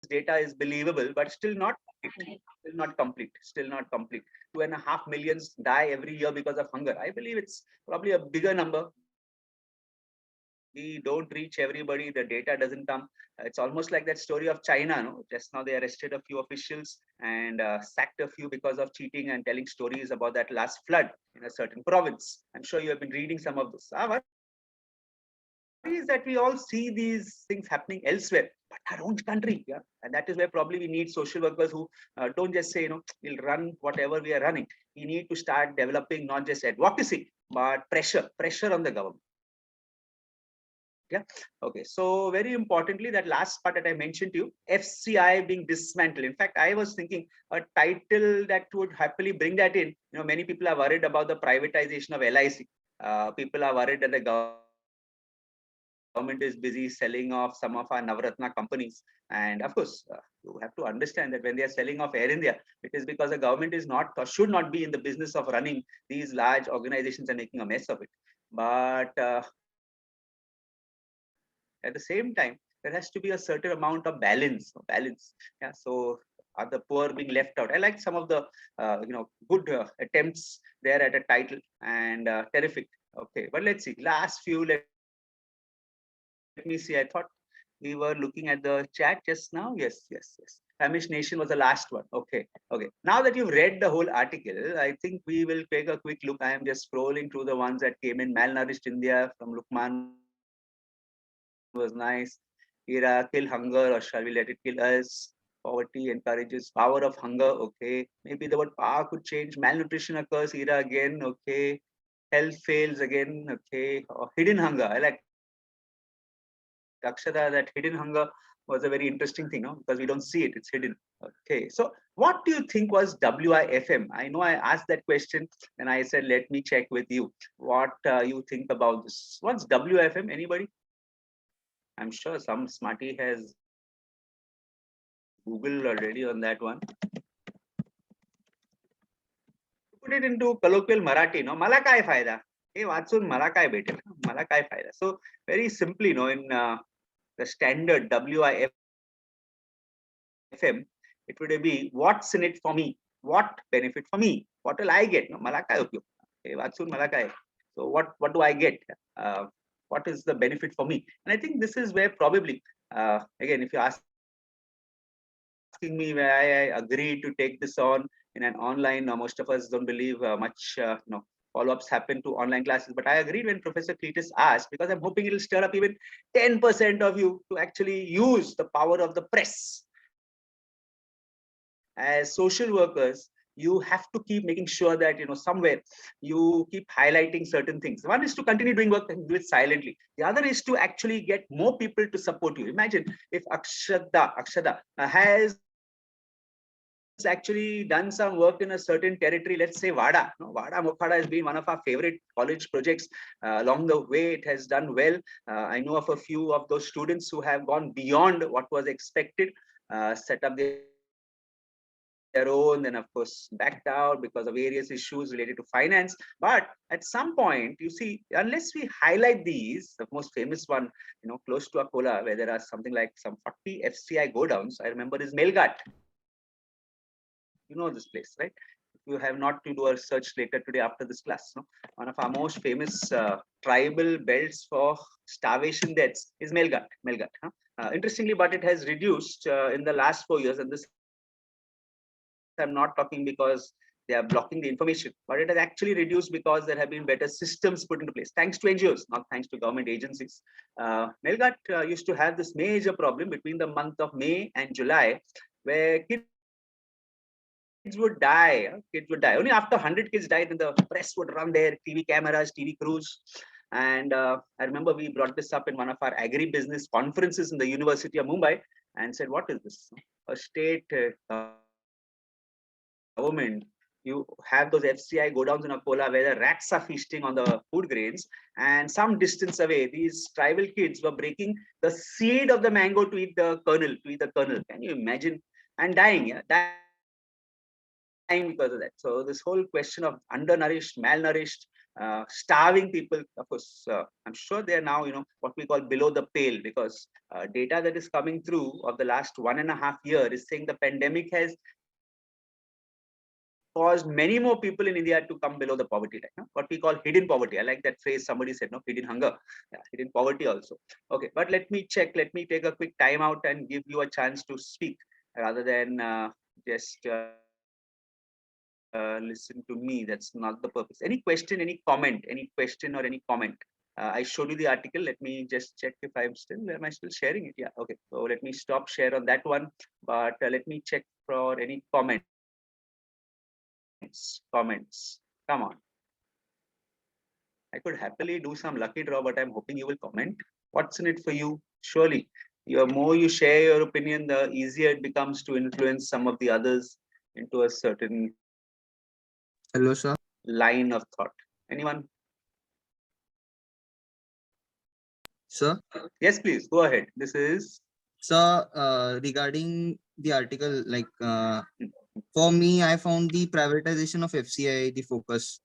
data is believable, but still not complete. Still not complete. Still not complete. 2.5 million die every year because of hunger. I believe it's probably a bigger number. We don't reach everybody. The data doesn't come. It's almost like that story of China. No? Just now they arrested a few officials and sacked a few because of cheating and telling stories about that last flood in a certain province. I'm sure you have been reading some of this. Our is that we all see these things happening elsewhere, but our own country, yeah, and that is where probably we need social workers who don't just say, we'll run whatever we are running. We need to start developing not just advocacy, but pressure on the government. Yeah. Okay. So very importantly, that last part that I mentioned to you, FCI being dismantled. In fact, I was thinking a title that would happily bring that in. Many people are worried about the privatization of LIC. People are worried that the government is busy selling off some of our Navratna companies. And of course, you have to understand that when they are selling off Air India, it is because the government is not or should not be in the business of running these large organizations and making a mess of it. But at the same time, there has to be a certain amount of balance. Yeah. So are the poor being left out? I like some of the good attempts there at a title and terrific. Okay, but let's see. Last few. Let me see. I thought we were looking at the chat just now. Yes. Famished Nation was the last one. Okay. Now that you've read the whole article, I think we will take a quick look. I am just scrolling through the ones that came in. Malnourished India from Lukman was nice. Ira, kill hunger or shall we let it kill us? Poverty encourages power of hunger. Okay. Maybe the word power could change. Malnutrition occurs. Ira again. Okay. Health fails again. Okay. Or hidden hunger. I like Akshara, that hidden hunger was a very interesting thing, no? Because we don't see it, it's hidden. Okay, so what do you think was WIFM? I know I asked that question and I said, let me check with you what you think about this. What's WIFM? Anybody? I'm sure some smarty has Googled already on that one. Put it into colloquial Marathi, no? Mala kai fayda? Hey, वाचून मला काय भेटेल? मला काय फायदा? So very simply, in the standard WIFM, it would be what's in it for me, what benefit for me, what will I get? No, मला काय उपयोग? हे वाचून मला काय? So what do I get? What is the benefit for me? And I think this is where probably again, if you ask asking me where I agreed to take this on in an online. Most of us don't believe much follow-ups happen to online classes. But I agreed when Professor Cletus asked, because I'm hoping it'll stir up even 10% of you to actually use the power of the press. As social workers, you have to keep making sure that somewhere you keep highlighting certain things. One is to continue doing work and do it silently. The other is to actually get more people to support you. Imagine if Akshada has actually done some work in a certain territory, let's say Vada. Vada Mokhada has been one of our favorite college projects. Along the way, it has done well. I know of a few of those students who have gone beyond what was expected, set up their own, then of course backed out because of various issues related to finance. But at some point, you see, unless we highlight these, the most famous one, close to Akola, where there are something like some 40 FCI go downs, I remember is Melghat. You know this place, right? If you have not, to do a search later today after this class. One of our most famous tribal belts for starvation deaths is Melghat. Interestingly, but it has reduced in the last 4 years, and this I'm not talking because they are blocking the information, but it has actually reduced because there have been better systems put into place, thanks to NGOs, not thanks to government agencies. Melghat used to have this major problem between the month of May and July, where kids would die. Only after 100 kids died, then the press would run their TV cameras, TV crews. And I remember we brought this up in one of our agribusiness conferences in the University of Mumbai and said, what is this? A state government, you have those FCI go downs in Akola where the rats are feasting on the food grains, and some distance away, these tribal kids were breaking the seed of the mango to eat the kernel. Can you imagine? And dying, dying because of that. So this whole question of undernourished, malnourished, starving people. Of course, I'm sure they are now, what we call below the pale, because data that is coming through of the last 1.5 year is saying the pandemic has caused many more people in India to come below the poverty line. What we call hidden poverty. I like that phrase. Somebody said, no, hidden hunger, yeah, hidden poverty also. Okay, but let me check. Let me take a quick time out and give you a chance to speak rather than just listen to me. That's not the purpose. Any question, any comment, any question or any comment? I showed you the article. Let me just check if am I still sharing it? Yeah. Okay. So let me stop share on that one. But let me check for any comments. Comments. Come on. I could happily do some lucky draw, but I'm hoping you will comment. What's in it for you? Surely, the more you share your opinion, the easier it becomes to influence some of the others into a certain Hello, sir. line of thought. Anyone? Sir, Yes, please go ahead. This is regarding the article, for me, I found the privatization of FCI the focus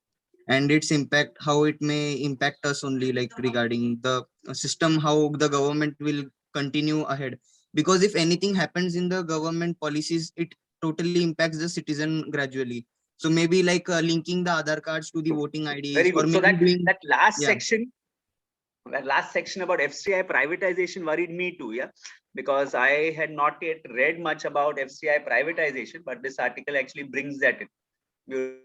and its impact, how it may impact us only, like regarding the system, how the government will continue ahead. Because if anything happens in the government policies, it totally impacts the citizen gradually. So maybe linking the Aadhaar cards to the voting IDs, very or good. So maybe doing, that last yeah. section, about FCI privatization worried me too, yeah, because I had not yet read much about FCI privatization, but this article actually brings that in.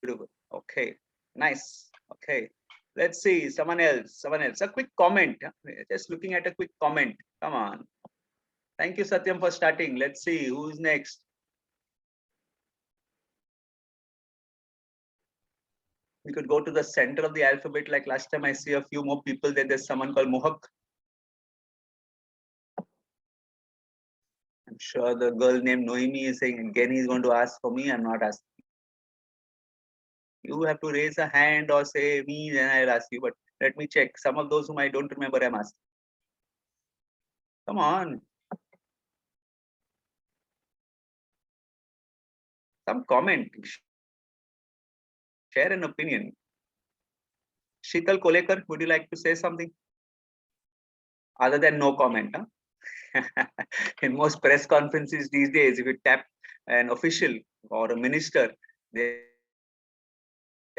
Beautiful. Okay, nice. Okay, let's see. Someone else. Someone else. A quick comment. Just looking at a quick comment. Come on. Thank you, Satyam, for starting. Let's see who's next. We could go to the center of the alphabet like last time. I see a few more people there. There's someone called Mohak. I'm sure the girl named Noemi is saying again he's going to ask for me. I'm not asking. You have to raise a hand or say me, then I'll ask you. But let me check. Some of those whom I don't remember, I'm asking. Come on. Some comment. Share an opinion. Sheetal Kolekar, would you like to say something? Other than no comment, huh? In most press conferences these days, if you tap an official or a minister, they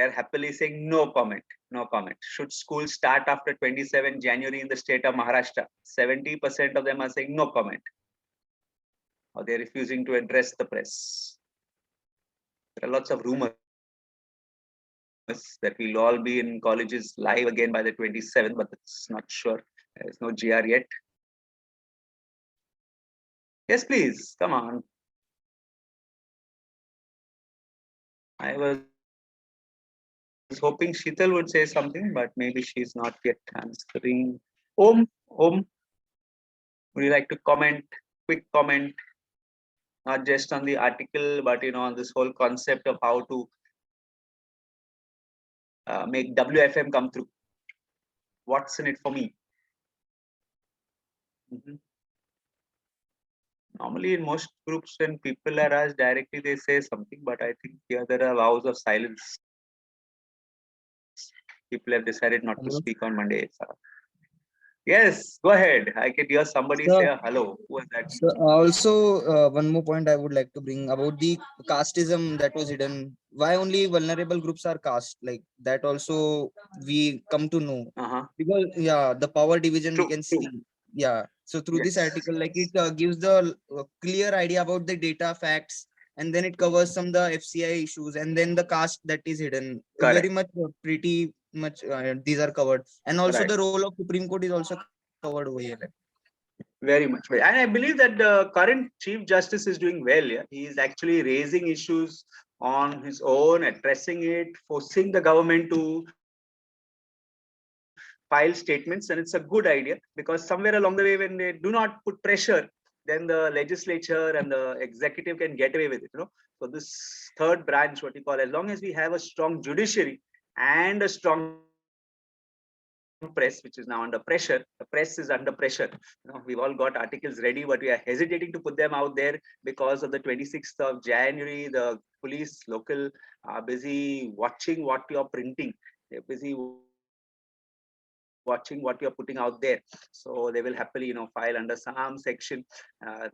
are happily saying no comment, no comment. Should school start after 27 January in the state of Maharashtra? 70% of them are saying no comment, or they're refusing to address the press. There are lots of rumors that we'll all be in colleges live again by the 27th, but it's not sure. There's no GR yet. Yes, please, come on. I was hoping Sheetal would say something, but maybe she's not yet answering. Om, would you like to comment? Quick comment, not just on the article, but on this whole concept of how to make WFM come through. What's in it for me? Normally, in most groups, when people are asked directly, they say something, but I think here there are vows of silence. People have decided not to speak on Monday. Yes, go ahead. I can hear somebody say hello. Who was that? So also, one more point I would like to bring about the casteism that was hidden. Why only vulnerable groups are caste? Like that also we come to know. Because the power division we can see. Yeah. So through this article, it gives the clear idea about the data facts, and then it covers some the FCI issues, and then the caste that is hidden. Correct. Very much, pretty much, these are covered, and also the role of Supreme Court is also covered over here. Very much. And I believe that the current Chief Justice is doing well. Yeah? He is actually raising issues on his own, addressing it, forcing the government to file statements. And it's a good idea, because somewhere along the way, when they do not put pressure, then the legislature and the executive can get away with it. So this third branch, what you call, as long as we have a strong judiciary and a strong press, which is now under pressure. The press is under pressure. We've all got articles ready, but we are hesitating to put them out there because of the 26th of January. The police local are busy watching what you're printing. They're busy watching what you're putting out there. So they will happily, file under some section.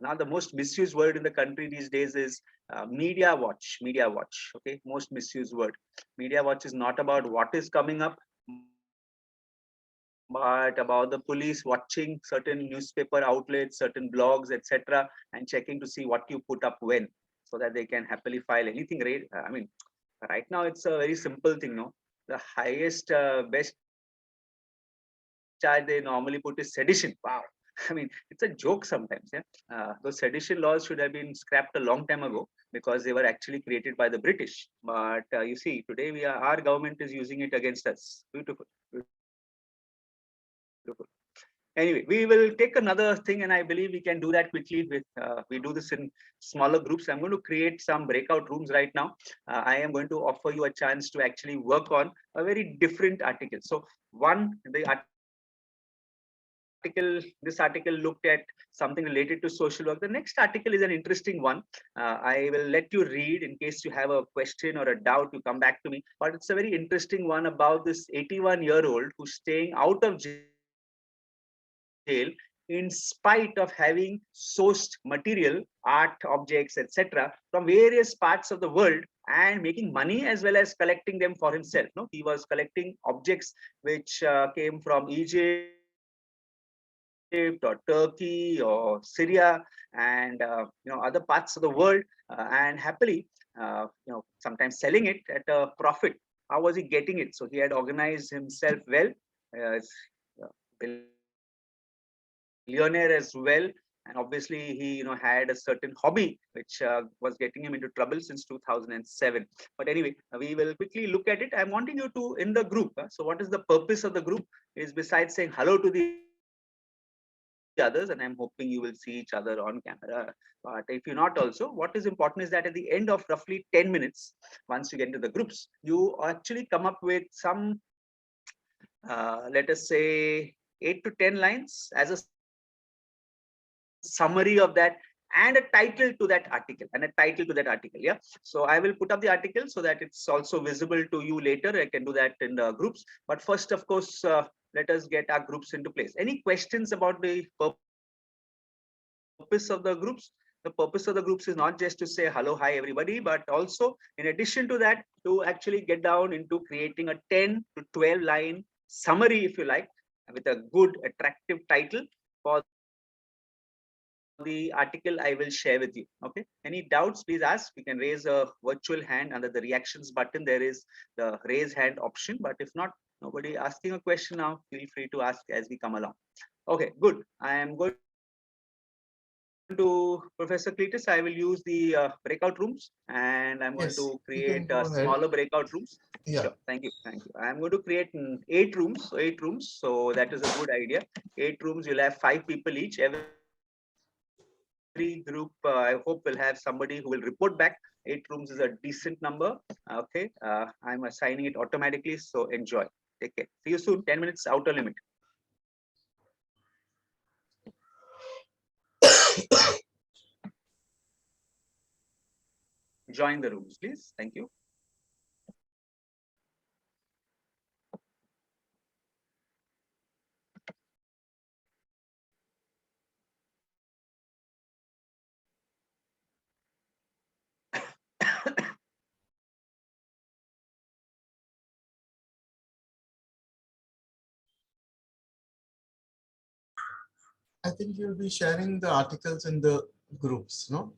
Now the most misused word in the country these days is media watch. Media watch. Okay, most misused word. Media watch is not about what is coming up, but about the police watching certain newspaper outlets, certain blogs, etc., and checking to see what you put up when, so that they can happily file anything. I mean, right now it's a very simple thing. No, the highest, best charge they normally put is sedition. Wow. I mean, it's a joke sometimes. Yeah, those sedition laws should have been scrapped a long time ago because they were actually created by the British. But you see, today our government is using it against us. Beautiful. Beautiful. Anyway, we will take another thing, and I believe we can do that quickly. We do this in smaller groups. I'm going to create some breakout rooms right now. I am going to offer you a chance to actually work on a very different article. So the this article looked at something related to social work. The next article is an interesting one. I will let you read. In case you have a question or a doubt, you come back to me. But it's a very interesting one about this 81-year-old who's staying out of jail in spite of having sourced material, art, objects, etc., from various parts of the world and making money as well as collecting them for himself. No, he was collecting objects which came from Egypt or Turkey or Syria and other parts of the world, and happily sometimes selling it at a profit. How was he getting it? So he had organized himself well, billionaire as well, and obviously he had a certain hobby which was getting him into trouble since 2007. But anyway, we will quickly look at it. I'm wanting you to in the group. So what is the purpose of the group? Is besides saying hello to the others, and I'm hoping you will see each other on camera. But if you're not also, what is important is that at the end of roughly 10 minutes, once you get into the groups, you actually come up with some, let us say, 8 to 10 lines as a summary of that and a title to that article yeah. So I will put up the article so that it's also visible to you later. I can do that in the groups, but first, of course, let us get our groups into place. Any questions about the purpose of the groups? The purpose of the groups is not just to say hello, hi everybody, but also in addition to that, to actually get down into creating a 10 to 12 line summary, if you like, with a good attractive title for the article I will share with you. Okay, any doubts, please ask. We can raise a virtual hand under the reactions button. There is the raise hand option, but if not, nobody asking a question now, feel free to ask as we come along. Okay, good. I am going to Professor Cletus. I will use the breakout rooms, and I'm going to create smaller breakout rooms. Yeah. Sure. Thank you. I'm going to create 8 rooms. So 8 rooms. So that is a good idea. 8 rooms. You'll have 5 people each. Every group, I hope, will have somebody who will report back. 8 rooms is a decent number. Okay. I'm assigning it automatically. So enjoy. Take care. See you soon. 10 minutes outer limit. Join the rooms, please. Thank you. I think you'll be sharing the articles in the groups, no?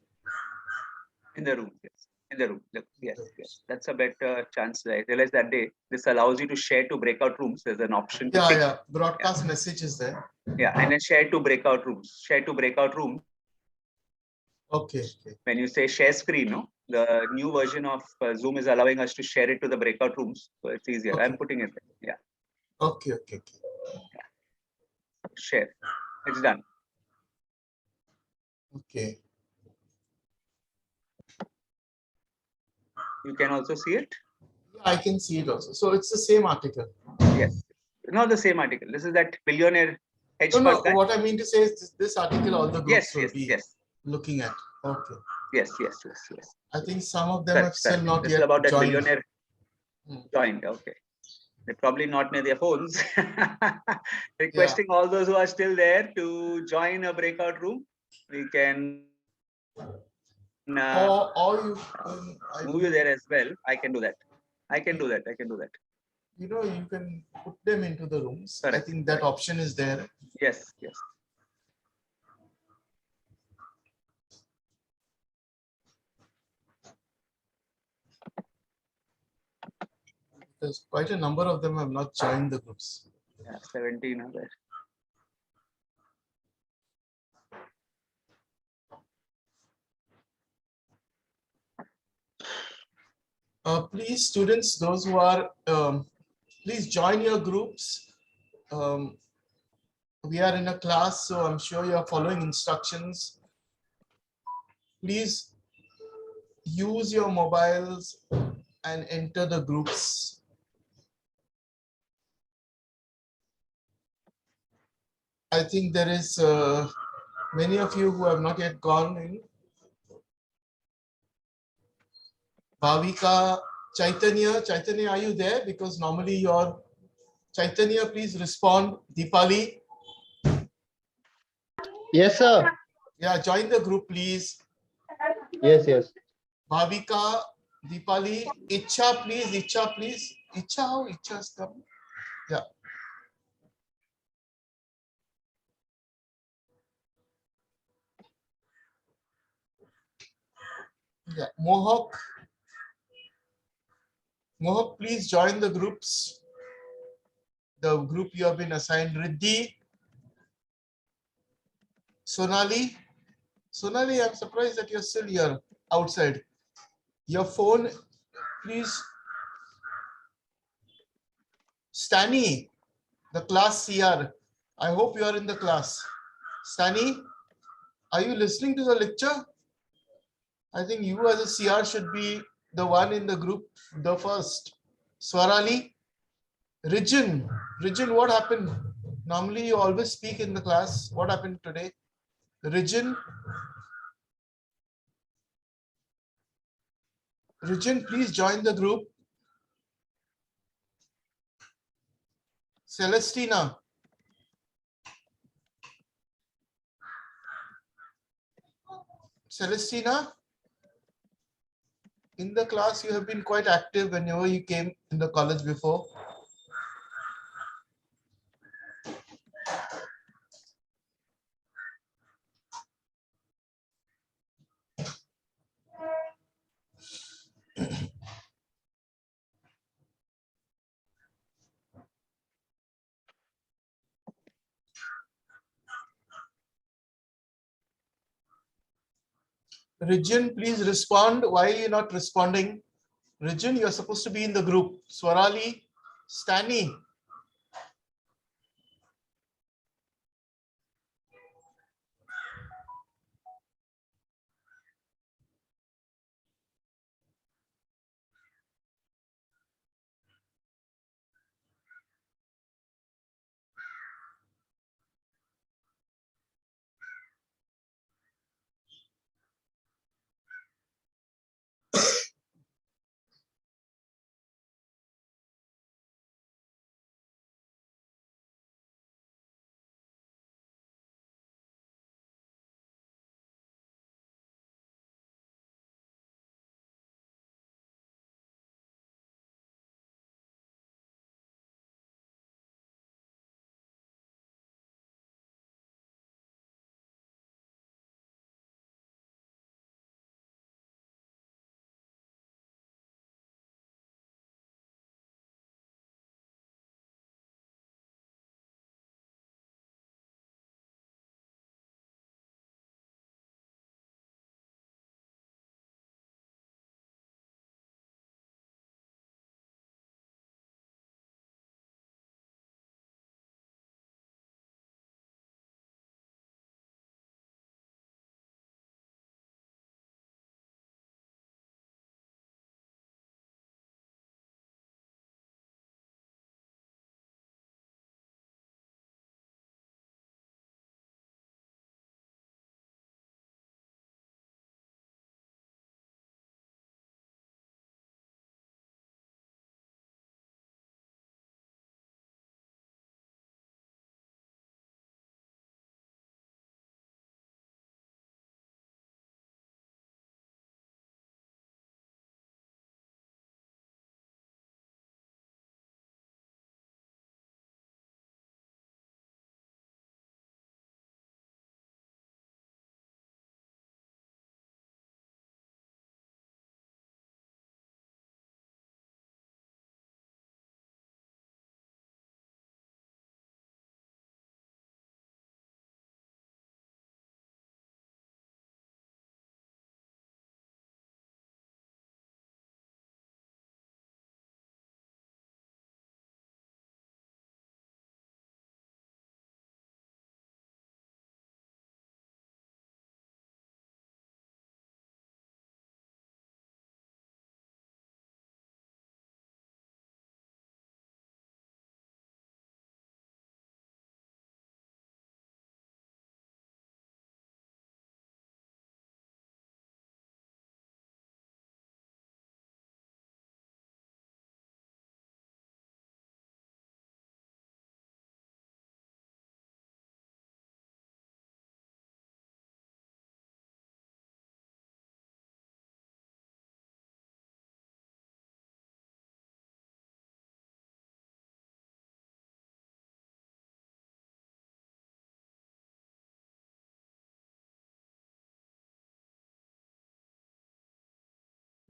In the room, yes. In the room. Yes, yes. That's a better chance. I realized that this allows you to share to breakout rooms. There's an option to pick. Yeah. Broadcast message is there. Yeah, and then share to breakout rooms. Share to breakout rooms. Okay. When you say share screen, no, the new version of Zoom is allowing us to share it to the breakout rooms, so it's easier. Okay. I'm putting it there. Yeah. Okay. Yeah. Share. It's done. Okay. You can also see it. I can see it also. So it's the same article. Yes. Not the same article. This is that billionaire hedge No, fund guy. what I mean to say is this article all the groups Yes, will yes, be yes, looking at. Okay. yes, yes, yes, yes. I think some of them have Correct, still correct. not This is yet about that joined. billionaire Hmm. joined. Okay. They're probably not near their phones. Yeah. Requesting all those who are still there to join a breakout room. We can Or you, I move you believe, there as well. I can do that. I can do that. I can do that. you know, you can put them into the rooms. I Correct, think that correct. option is there. Yes, yes. There's quite a number of them have not joined the groups. Yeah, 17 are there. Please, students, those who are, please join your groups. We are in a class, so I'm sure you are following instructions. Please use your mobiles and enter the groups. I think there is many of you who have not yet gone in. Bhavika, Chaitanya, are you there? Because normally your Chaitanya, please respond. Deepali, Yes, sir. yeah, join the group, please. Yes, yes. Bhavika, Deepali, Icha, please. Icha, please. Icha, how Icha's come? Yeah. Yeah. Mohak, please join the groups. The group you have been assigned. Riddhi, Sonali, I'm surprised that you're still here outside. Your phone, please. Stani, the class CR. I hope you are in the class. Stani, are you listening to the lecture? I think you as a CR should be the one in the group, the first. Swarali, Rijin, what happened? Normally you always speak in the class. What happened today? Rijin, please join the group. Celestina, in the class you have been quite active whenever you came in the college before. Rijin, please respond. Why are you not responding? Rijin, you're supposed to be in the group. Swarali, Stani.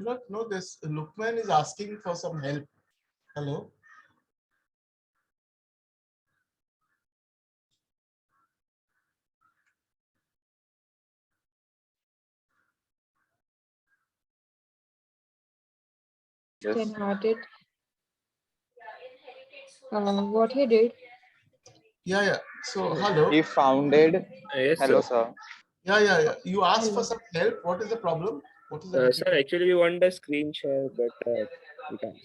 do not know this. Lukman is asking for some help. Hello. Yes. Hearted. What he did. Yeah. So hello. He founded. Yes, Hello, sir. sir. Yeah. You asked for Hello. some help. What is the problem? What is the Sir, difficulty? actually, we want a screen share, but we can't.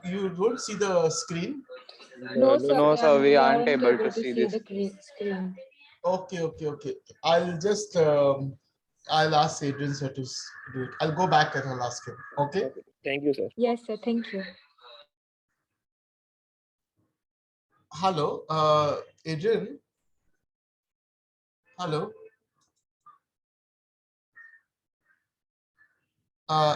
You don't see the screen? No, No, sir. No, sir, we We aren't aren't able able to to see see this. the screen. Okay. I'll just I'll ask Adrian sir to do it. I'll go back and I'll ask him. Okay. okay. Thank you, sir. Yes, sir. Thank you. Hello, Adrian. Hello. Uh,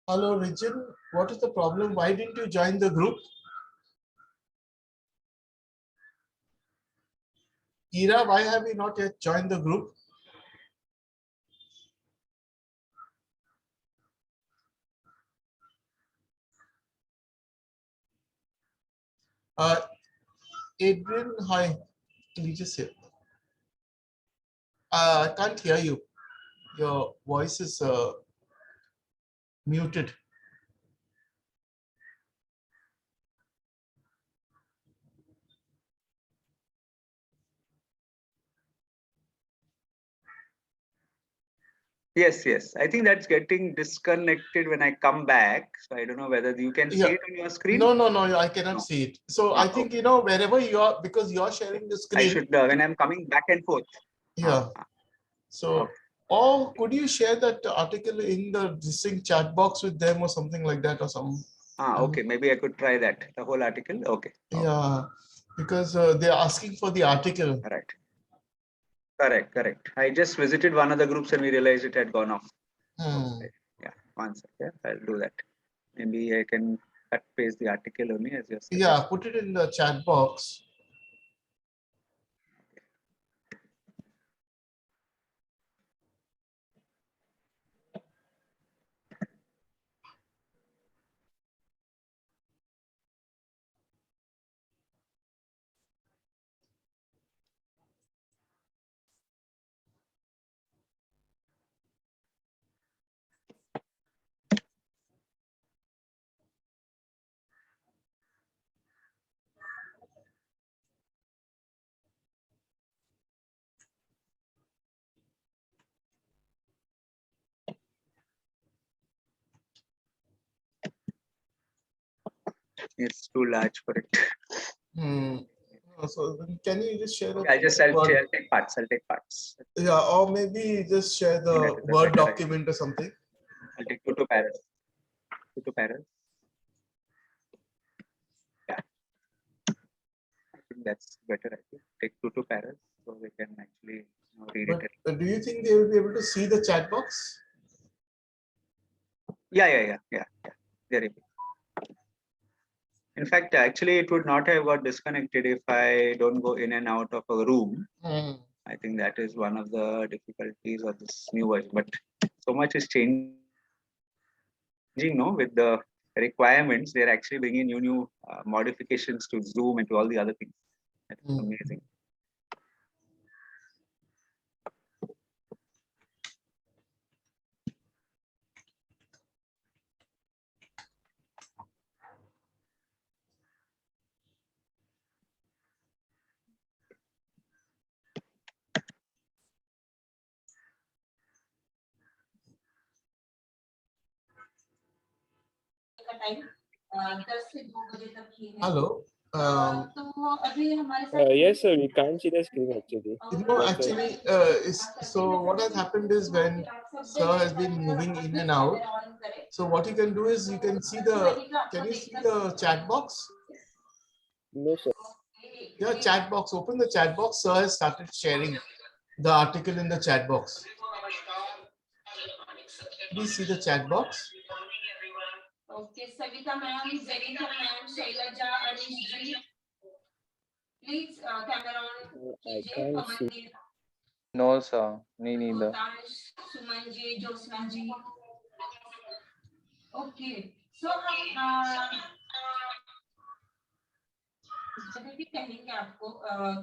Hello, Rijan. What is the problem? Why didn't you join the group? Ira, why have you not yet joined the group? Uh, Adrian, hi. Can you just say? I can't hear you. Your voice is muted. Yes. I think that's getting disconnected when I come back. So I don't know whether you can see Yeah. it on your screen. No, I cannot No. see it. So I think, you know, wherever you are, because you're sharing the I screen. should, when I'm coming back and forth. Yeah. So, Okay. or could you share that article in the distinct chat box with them or something like that or some? Okay. Maybe I could try that. The whole article. Okay. Yeah, because they're asking for the article. Right. Correct. I just visited one of the groups and we realized it had gone off. Yeah. One second. Yeah, I'll do that. Maybe I can cut paste the article only as you're saying. Yeah, put it in the chat box. It's too large for it. So then can you just share Okay, I'll take parts. Yeah, or maybe just share I think that the is a Word better idea. document or something. I'll take two paras. Yeah. I think that's better. I think take two paras so we can actually read But it. do you think they will be able to see the chat box? Yeah. They're able. In fact, actually, it would not have got disconnected if I don't go in and out of a room. I think that is one of the difficulties of this new version. But so much is changing with the requirements, they're actually bringing new modifications to Zoom and to all the other things. That's amazing. Hello. Yes, sir. We can't see the screen actually. Actually, so what has happened is when sir has been moving in and out. So what you can do is you can see can you see the chat box? No, sir. Yeah, chat box. Open the chat box. Sir has started sharing the article in the chat box. Please see the chat box. Okay, Savita ma'am, Zarita ma'am, Shailaja, Anish ji. Please, camera on. I can't see. No, sir. Me neither. Suman ji, Josna ji. Okay, so कहेंगे आपको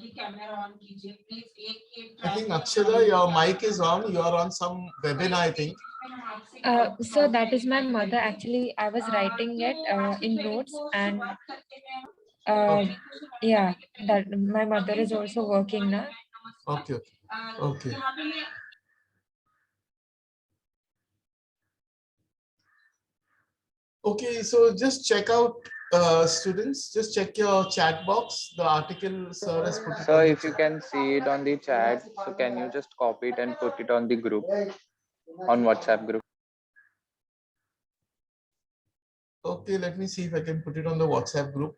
कि camera on कीजिए please एक I think Akshada, your mic is on. You are on some webinar, I think. So that is my mother. Actually, I was writing it in notes, and yeah, that my mother is also working now. Okay. Okay. Okay, so just check out, students, just check your chat box. The article sir has put. Sir, if you can see it on the chat, so can you just copy it and put it on the group, on WhatsApp group? Okay, let me see if I can put it on the WhatsApp group.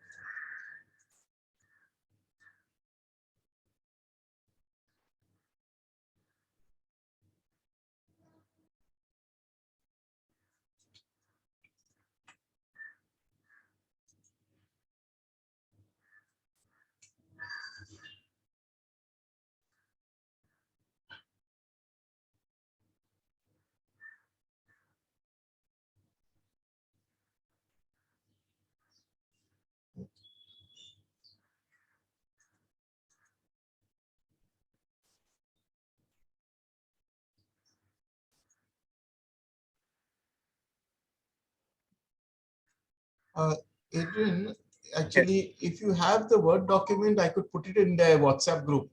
Adrian, actually, if you have the Word document, I could put it in the WhatsApp group.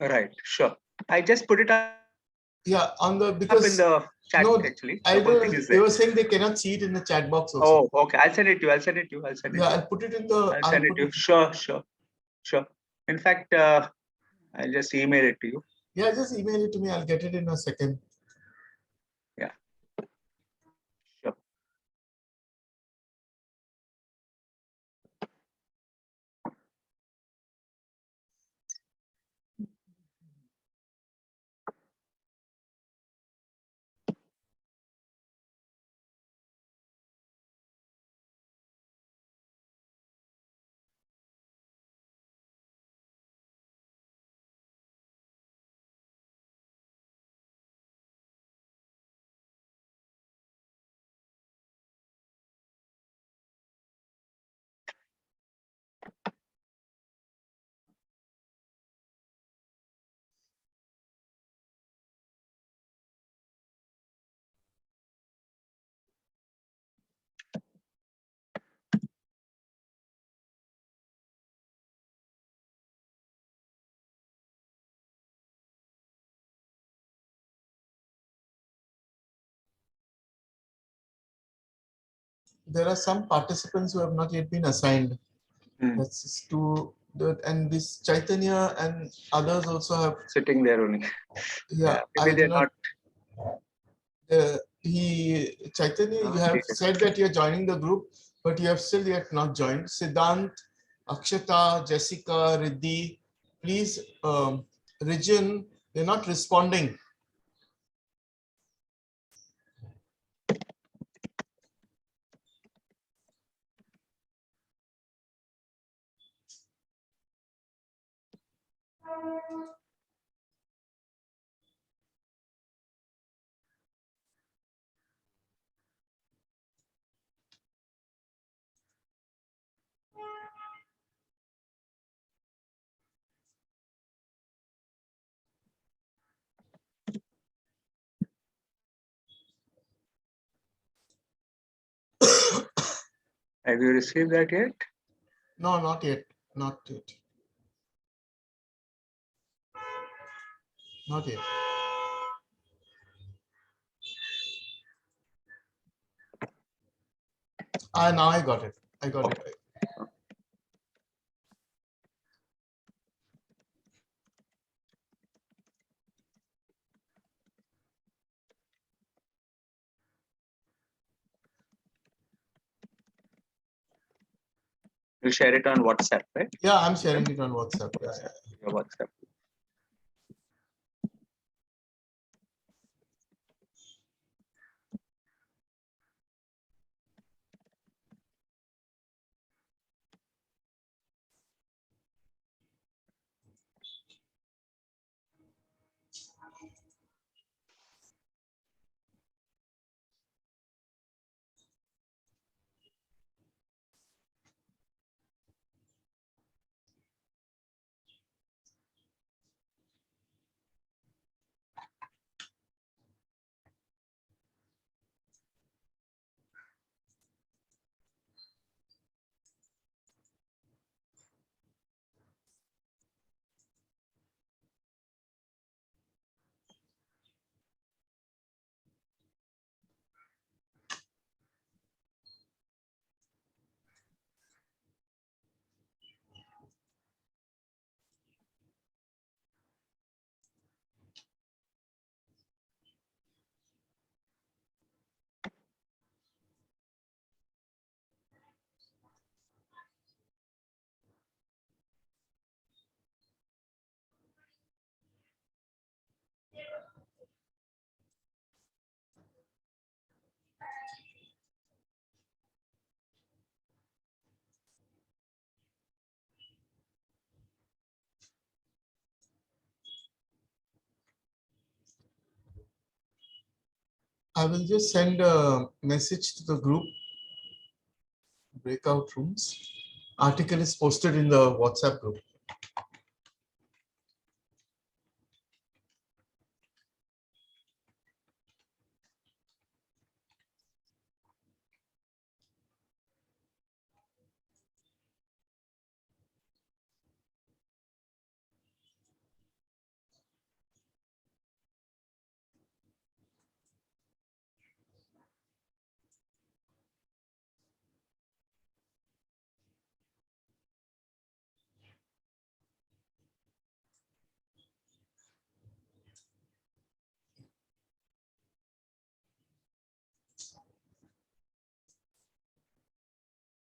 Right, sure. I just put it up Yeah, on the in because the chat no, actually. I The whole don't. thing is They there. were saying they cannot see it in the chat box also. Oh, okay. I'll send it to you. I'll send it to you. I'll send it Yeah, to you. I'll put it in the. I'll send it put to you. it. Sure, sure, sure. In fact, I'll just email it to you. Yeah, just email it to me. I'll get it in a second. Yeah. Sure. There are some participants who have not yet been assigned. Hmm. That's to the and this Chaitanya and others also have. Sitting there only. Yeah, Maybe I do they're not. not. Chaitanya, you have said that you're joining the group, but you have still yet not joined. Siddhant, Akshata, Jessica, Riddhi, please, Rijin, they're not responding. Have you received that yet? No, not yet. Not yet. Not yet. Now I got it. I got it. You'll share it on WhatsApp, right? Yeah, I'm sharing it on WhatsApp. Yeah, yeah. Your WhatsApp. I will just send a message to the group. Breakout rooms. Article is posted in the WhatsApp group.